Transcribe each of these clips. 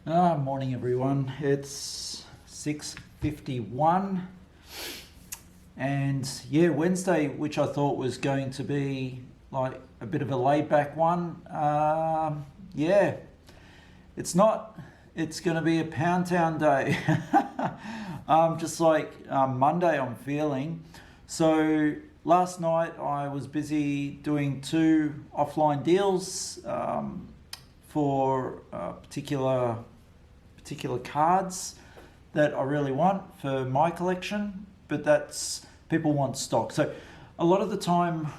Morning everyone. It's 6:51 and yeah, Wednesday, which I thought was going to be like a bit of a laid back one. Yeah, it's not. It's going to be a Pound Town day. Just like Monday I'm feeling. So last night I was busy doing 2 offline deals for particular cards that I really want for my collection, but that's people want stock. So a lot of the time,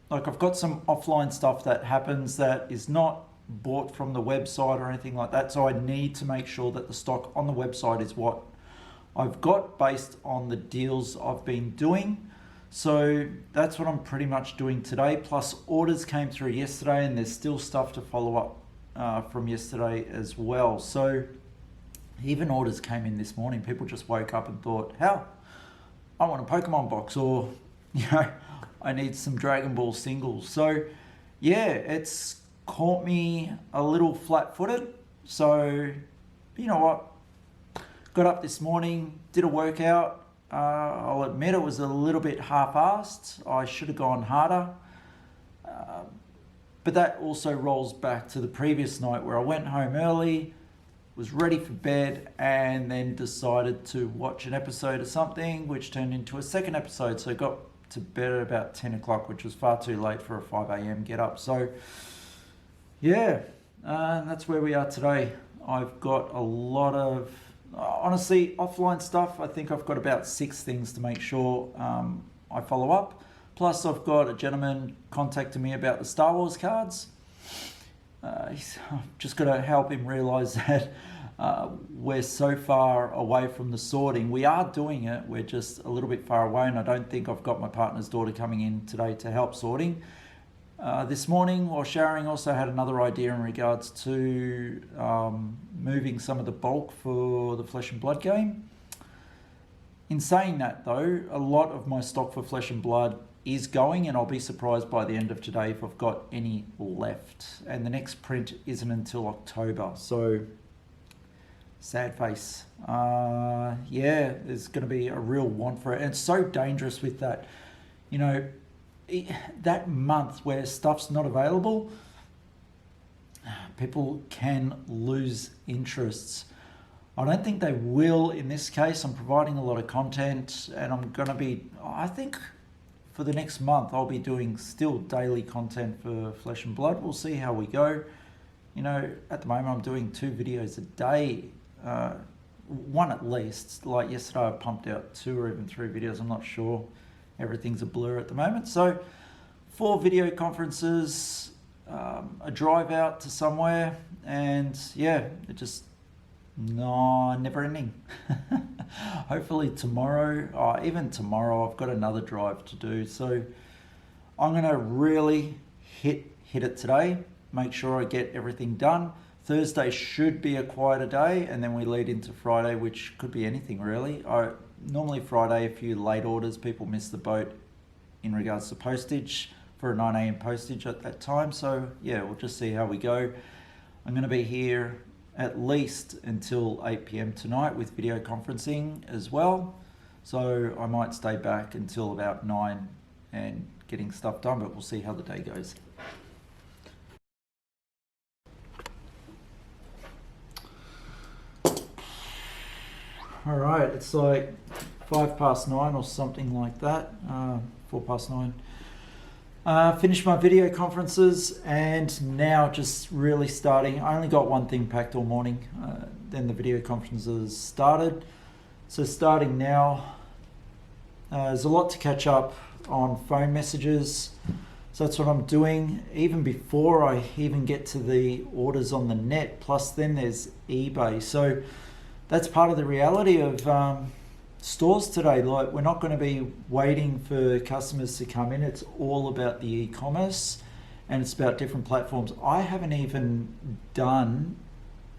like I've got some offline stuff that happens that is not bought from the website or anything like that. So I need to make sure that the stock on the website is what I've got based on the deals I've been doing. So that's what I'm pretty much doing today. Plus orders came through yesterday and there's still stuff to follow up from yesterday as well. So even orders came in this morning. People just woke up and thought, hell, I want a Pokemon box, or I need some Dragon Ball singles. So yeah, it's caught me a little flat-footed. So you know what? Got up this morning, did a workout. I'll admit it was a little bit half-assed. I should have gone harder. But that also rolls back to the previous night where I went home early, was ready for bed, and then decided to watch an episode of something, which turned into a second episode. So I got to bed at about 10 o'clock, which was far too late for a 5 a.m. get up. So yeah, that's where we are today. I've got a lot of, honestly, offline stuff. I think I've got about 6 things to make sure I follow up. Plus I've got a gentleman contacting me about the Star Wars cards. I've just got to help him realize that we're so far away from the sorting. We are doing it, we're just a little bit far away, and I don't think I've got my partner's daughter coming in today to help sorting. This morning, while showering, also had another idea in regards to moving some of the bulk for the Flesh and Blood game. In saying that though, a lot of my stock for Flesh and Blood is going, and I'll be surprised by the end of today if I've got any left. And the next print isn't until October, so sad face. Yeah, there's going to be a real want for it, and it's so dangerous with that. That month where stuff's not available, people can lose interests. I don't think they will in this case. I'm providing a lot of content, and I'm going to be, I think for the next month, I'll be doing still daily content for Flesh and Blood. We'll see how we go. At the moment I'm doing 2 videos a day, 1 at least. Like yesterday I pumped out 2 or even 3 videos, I'm not sure. Everything's a blur at the moment. So 4 video conferences, a drive out to somewhere, and yeah, it just never ending. Hopefully tomorrow, even tomorrow, I've got another drive to do. So I'm gonna really hit it today, make sure I get everything done. Thursday should be a quieter day, and then we lead into Friday, which could be anything really. Normally Friday, a few late orders, people miss the boat in regards to postage for a 9 a.m. postage at that time. So yeah, we'll just see how we go. I'm going to be here at least until 8 p.m. tonight with video conferencing as well. So I might stay back until about 9 and getting stuff done, but we'll see how the day goes. All right, it's like 9:05 or something like that, 9:04. Finished my video conferences, and now just really starting. I only got 1 thing packed all morning, then the video conferences started. So starting now, there's a lot to catch up on phone messages. So that's what I'm doing, even before I even get to the orders on the net, plus then there's eBay. So that's part of the reality of stores today. Like, we're not going to be waiting for customers to come in. It's all about the e-commerce, and it's about different platforms. I haven't even done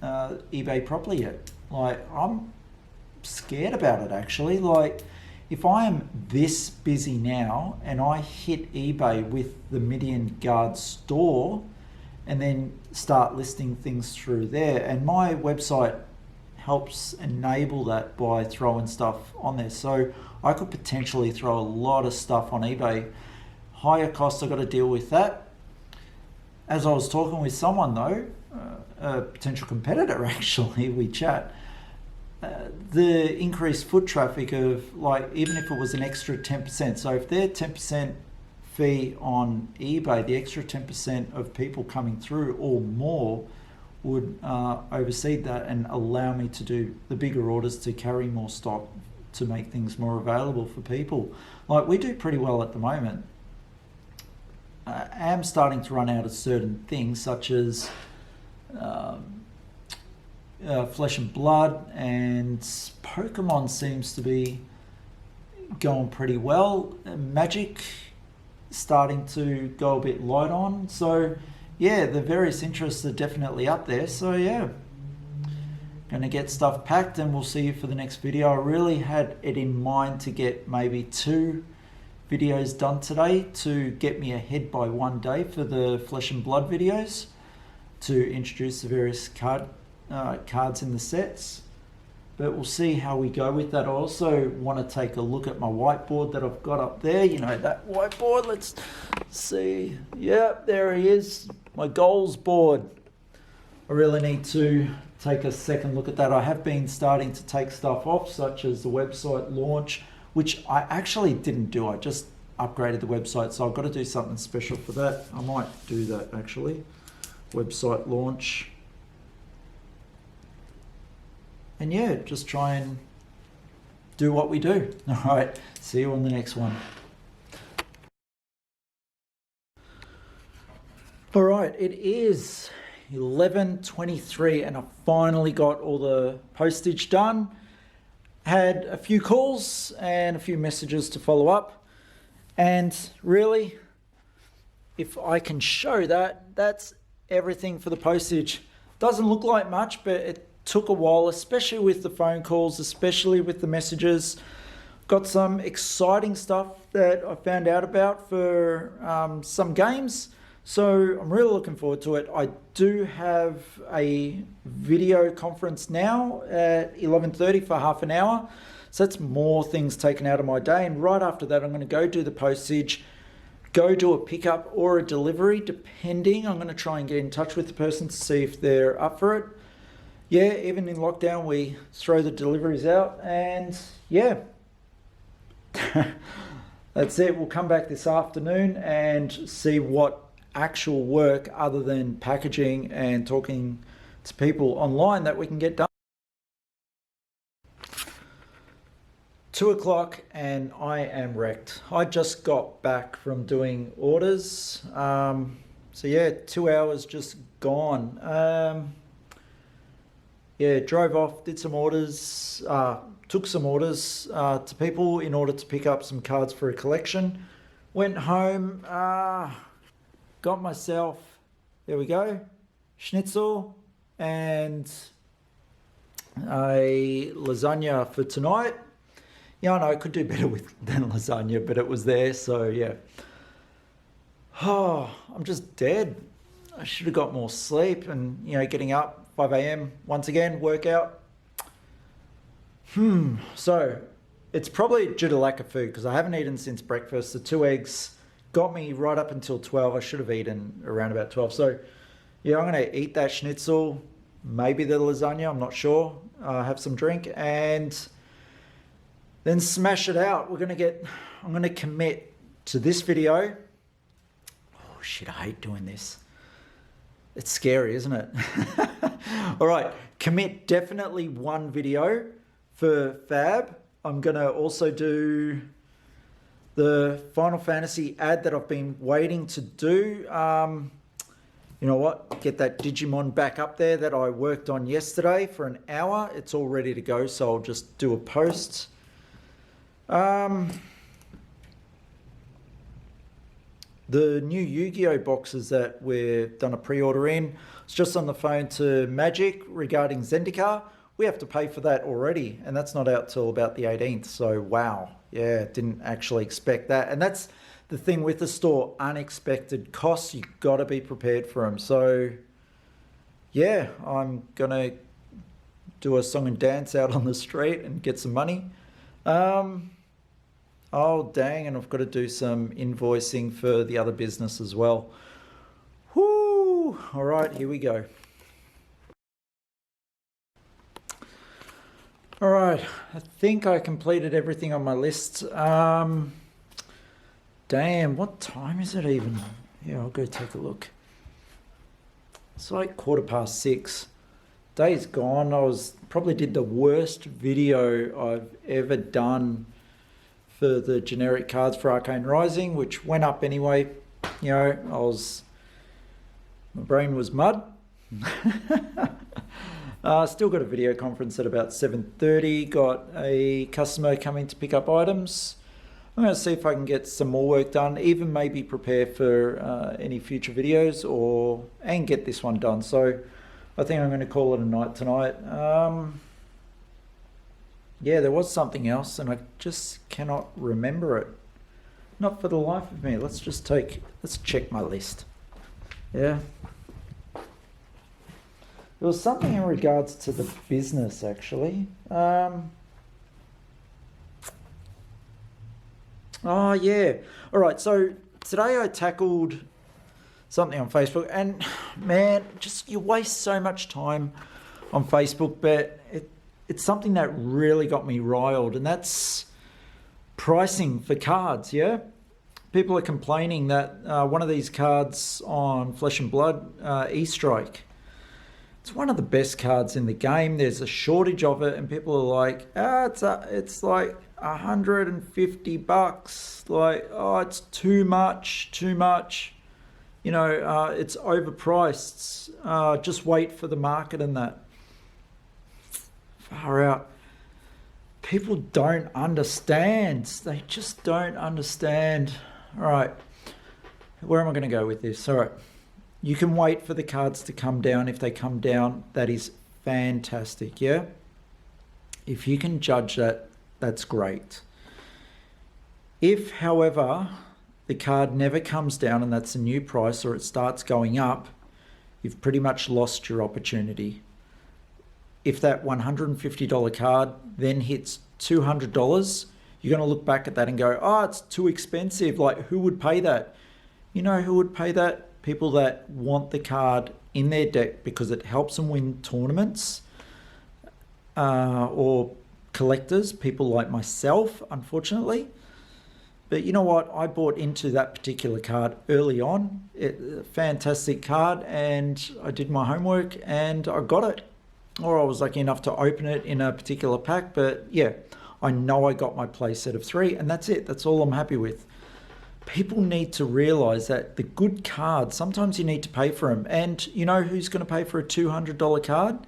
eBay properly yet. Like, I'm scared about it actually. Like, if I am this busy now and I hit eBay with the Midian Guard store and then start listing things through there. And my website helps enable that by throwing stuff on there. So I could potentially throw a lot of stuff on eBay. Higher costs, I've got to deal with that. As I was talking with someone though, a potential competitor actually, we chat, the increased foot traffic of, like, even if it was an extra 10%, so if they're 10% fee on eBay, the extra 10% of people coming through or more would oversee that and allow me to do the bigger orders, to carry more stock, to make things more available for people. Like, we do pretty well at the moment. I am starting to run out of certain things, such as Flesh and Blood, and Pokemon seems to be going pretty well. Magic starting to go a bit light on. So yeah, the various interests are definitely up there. So yeah, gonna get stuff packed and we'll see you for the next video. I really had it in mind to get maybe 2 videos done today to get me ahead by 1 day for the Flesh and Blood videos, to introduce the various cards in the sets. But we'll see how we go with that. I also want to take a look at my whiteboard that I've got up there. You know, that whiteboard. Let's see. Yep, there he is. My goals board. I really need to take a second look at that. I have been starting to take stuff off, such as the website launch, which I actually didn't do. I just upgraded the website, so I've got to do something special for that. I might do that actually. Website launch. And yeah, just try and do what we do. All right, see you on the next one. All right, it is 11:23 and I finally got all the postage done. Had a few calls and a few messages to follow up. And really, if I can show that, that's everything for the postage. Doesn't look like much, but it took a while, especially with the phone calls, especially with the messages. Got some exciting stuff that I found out about for some games, so I'm really looking forward to it. I do have a video conference now at 11:30 for half an hour, so that's more things taken out of my day. And right after that, I'm going to go do the postage, go do a pickup or a delivery, depending. I'm going to try and get in touch with the person to see if they're up for it. Yeah, even in lockdown, we throw the deliveries out, and yeah, that's it. We'll come back this afternoon and see what actual work, other than packaging and talking to people online, that we can get done. 2 o'clock and I am wrecked. I just got back from doing orders. So yeah, 2 hours just gone. Yeah, drove off, did some orders, took some orders to people in order to pick up some cards for a collection. Went home, got myself, there we go, schnitzel and a lasagna for tonight. Yeah, I know I could do better than lasagna, but it was there, so yeah. Oh, I'm just dead. I should have got more sleep, and you know, getting up 5 a.m. once again, workout. So it's probably due to lack of food, because I haven't eaten since breakfast. The 2 eggs got me right up until 12. I should have eaten around about 12. So yeah, I'm going to eat that schnitzel, maybe the lasagna, I'm not sure. Have some drink and then smash it out. I'm going to commit to this video. Oh shit, I hate doing this. It's scary, isn't it? All right, commit definitely 1 video for Fab. I'm gonna also do the Final Fantasy ad that I've been waiting to do. You know what? Get that Digimon back up there that I worked on yesterday for an hour. It's all ready to go, so I'll just do a post. The new Yu-Gi-Oh boxes that we've done a pre-order in. It's just on the phone to Magic regarding Zendikar. We have to pay for that already, and that's not out till about the 18th. So wow, yeah, didn't actually expect that. And that's the thing with the store, unexpected costs, you got to be prepared for them. So yeah, I'm going to do a song and dance out on the street and get some money. Oh, dang, and I've got to do some invoicing for the other business as well. Whoo! All right, here we go. All right, I think I completed everything on my list. Damn, what time is it even? Yeah, I'll go take a look. It's like 6:15. Day's gone. Probably did the worst video I've ever done for the generic cards for Arcane Rising, which went up anyway. You know, my brain was mud. Still got a video conference at about 7:30. Got a customer coming to pick up items. I'm going to see if I can get some more work done, even maybe prepare for any future videos and get this one done. So I think I'm going to call it a night tonight. Yeah, there was something else and I just cannot remember it. Not for the life of me. Let's check my list. Yeah. There was something in regards to the business, actually. Oh, yeah. All right, so today I tackled something on Facebook, and man, just you waste so much time on Facebook, but it's something that really got me riled, and that's pricing for cards, yeah? People are complaining that one of these cards on Flesh and Blood, E-Strike, it's one of the best cards in the game. There's a shortage of it, and people are like, it's like $150. Like, oh, it's too much. You know, it's overpriced. Just wait for the market and that. Far out. People don't understand. They just don't understand. All right. Where am I going to go with this? All right. You can wait for the cards to come down. If they come down, that is fantastic, yeah? If you can judge that, that's great. If, however, the card never comes down and that's a new price, or it starts going up, you've pretty much lost your opportunity. If that $150 card then hits $200, you're going to look back at that and go, oh, it's too expensive. Like, who would pay that? You know who would pay that? People that want the card in their deck because it helps them win tournaments, or collectors, people like myself, unfortunately. But you know what? I bought into that particular card early on. A fantastic card, and I did my homework and I got it. Or I was lucky enough to open it in a particular pack. But yeah, I know I got my play set of 3, and that's it. That's all I'm happy with. People need to realize that the good cards, sometimes you need to pay for them. And you know who's going to pay for a $200 card?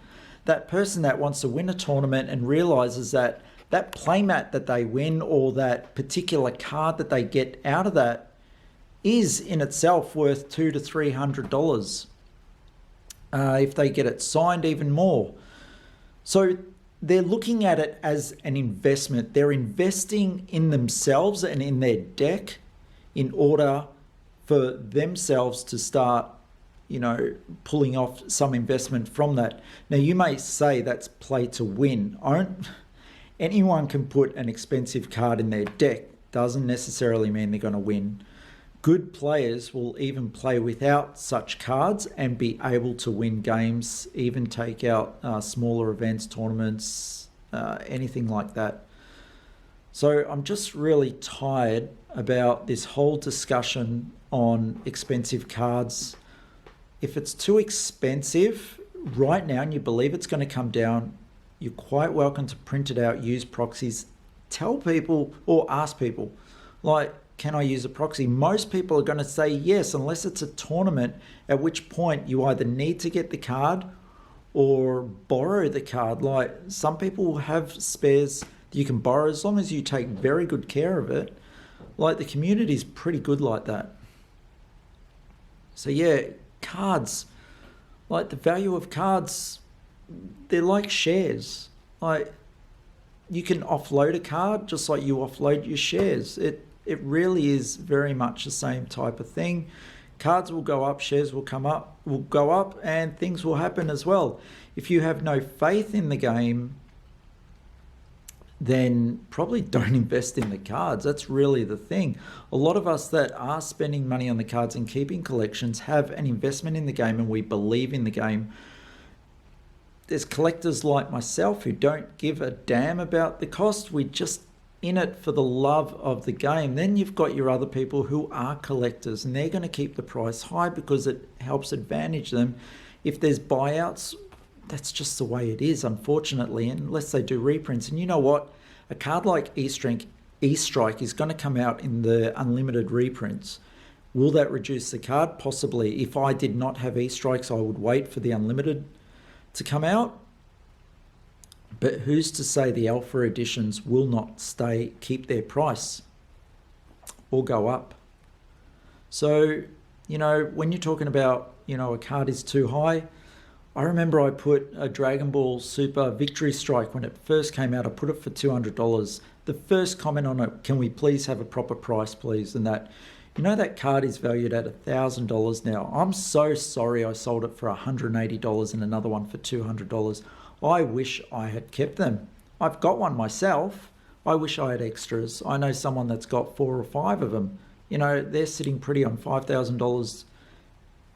That person that wants to win a tournament and realizes that that playmat that they win, or that particular card that they get out of that, is in itself worth $200 to $300. If they get it signed, even more. So they're looking at it as an investment. They're investing in themselves and in their deck in order for themselves to start, you know, pulling off some investment from that. Now, you may say that's play to win. Anyone can put an expensive card in their deck. Doesn't necessarily mean they're going to win. Good players will even play without such cards and be able to win games, even take out smaller events, tournaments, anything like that. So I'm just really tired about this whole discussion on expensive cards. If it's too expensive right now and you believe it's going to come down, you're quite welcome to print it out, use proxies, tell people or ask people, like, can I use a proxy? Most people are going to say yes, unless it's a tournament, at which point you either need to get the card or borrow the card. Like, some people will have spares that you can borrow as long as you take very good care of it. Like, the community is pretty good like that. So yeah, cards, like the value of cards, they're like shares. Like, you can offload a card just like you offload your shares. It really is very much the same type of thing. Cards will go up, shares will go up, and things will happen as well. If you have no faith in the game, then probably don't invest in the cards. That's really the thing. A lot of us that are spending money on the cards and keeping collections have an investment in the game, and we believe in the game. There's collectors like myself who don't give a damn about the cost. We just in it for the love of the game. Then you've got your other people who are collectors, and they're going to keep the price high because it helps advantage them. If there's buyouts, that's just the way it is, unfortunately, unless they do reprints. And you know what? A card like E-Strike is going to come out in the unlimited reprints. Will that reduce the card? Possibly. If I did not have E-Strikes, I would wait for the unlimited to come out. But who's to say the alpha editions will not keep their price or go up? So, when you're talking about, a card is too high, I remember I put a Dragon Ball Super Victory Strike when it first came out. I put it for $200. The first comment on it, can we please have a proper price, please? And that, that card is valued at $1,000 now. I'm so sorry I sold it for $180 and another one for $200. I wish I had kept them. I've got one myself. I wish I had extras. I know someone that's got 4 or 5 of them. They're sitting pretty on $5,000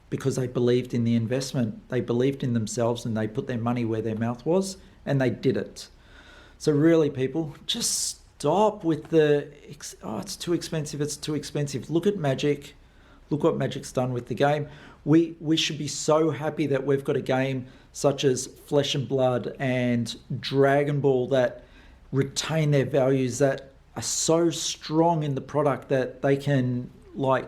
because they believed in the investment. They believed in themselves and they put their money where their mouth was, and they did it. So really, people, just stop with it's too expensive, it's too expensive. Look at Magic. Look what Magic's done with the game. We should be so happy that we've got a game such as Flesh and Blood and Dragon Ball that retain their values, that are so strong in the product that they can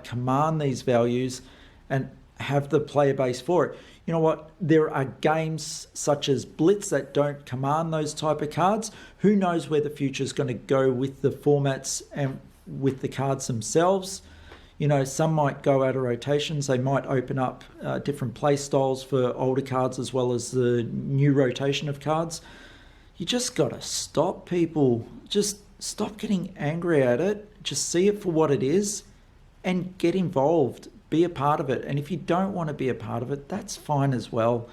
command these values and have the player base for it. You know what? There are games such as Blitz that don't command those type of cards. Who knows where the future is going to go with the formats and with the cards themselves. Some might go out of rotations. They might open up different play styles for older cards as well as the new rotation of cards. You just got to stop, people. Just stop getting angry at it. Just see it for what it is and get involved. Be a part of it. And if you don't want to be a part of it, that's fine as well.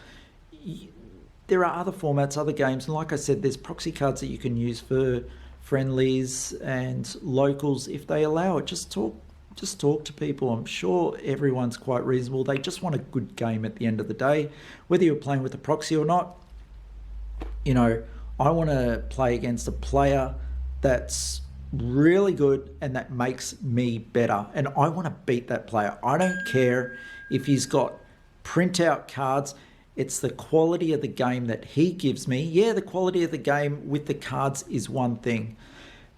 There are other formats, other games. And like I said, there's proxy cards that you can use for friendlies and locals if they allow it. Just talk to people. I'm sure everyone's quite reasonable. They just want a good game at the end of the day. Whether you're playing with a proxy or not, I want to play against a player that's really good and that makes me better. And I want to beat that player. I don't care if he's got printout cards. It's the quality of the game that he gives me. Yeah, the quality of the game with the cards is one thing.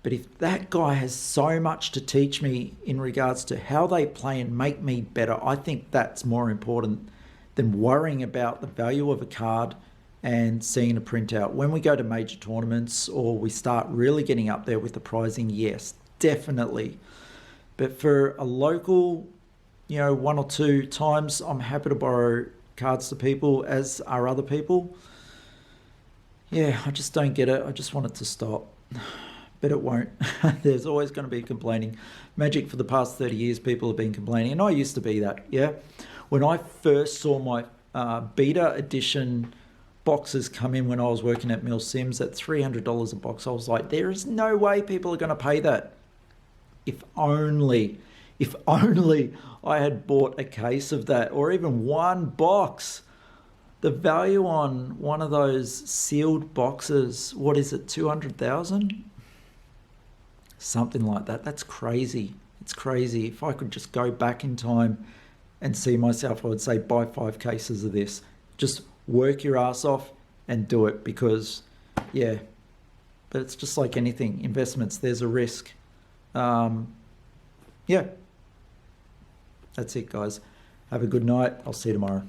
But if that guy has so much to teach me in regards to how they play and make me better, I think that's more important than worrying about the value of a card and seeing a printout. When we go to major tournaments or we start really getting up there with the pricing, yes, definitely. But for a local, 1 or 2 times, I'm happy to borrow cards to people, as are other people. Yeah, I just don't get it. I just want it to stop. But it won't. There's always going to be complaining. Magic, for the past 30 years, people have been complaining. And I used to be that, yeah. When I first saw my beta edition boxes come in when I was working at Mill Sims at $300 a box, I was like, there is no way people are going to pay that. If only I had bought a case of that, or even one box. The value on one of those sealed boxes, what is it, 200,000? Something like that. That's crazy. It's crazy. If I could just go back in time and see myself, I would say buy 5 cases of this. Just work your ass off and do it, because, yeah, but it's just like anything. Investments, there's a risk. Yeah. That's it, guys. Have a good night. I'll see you tomorrow.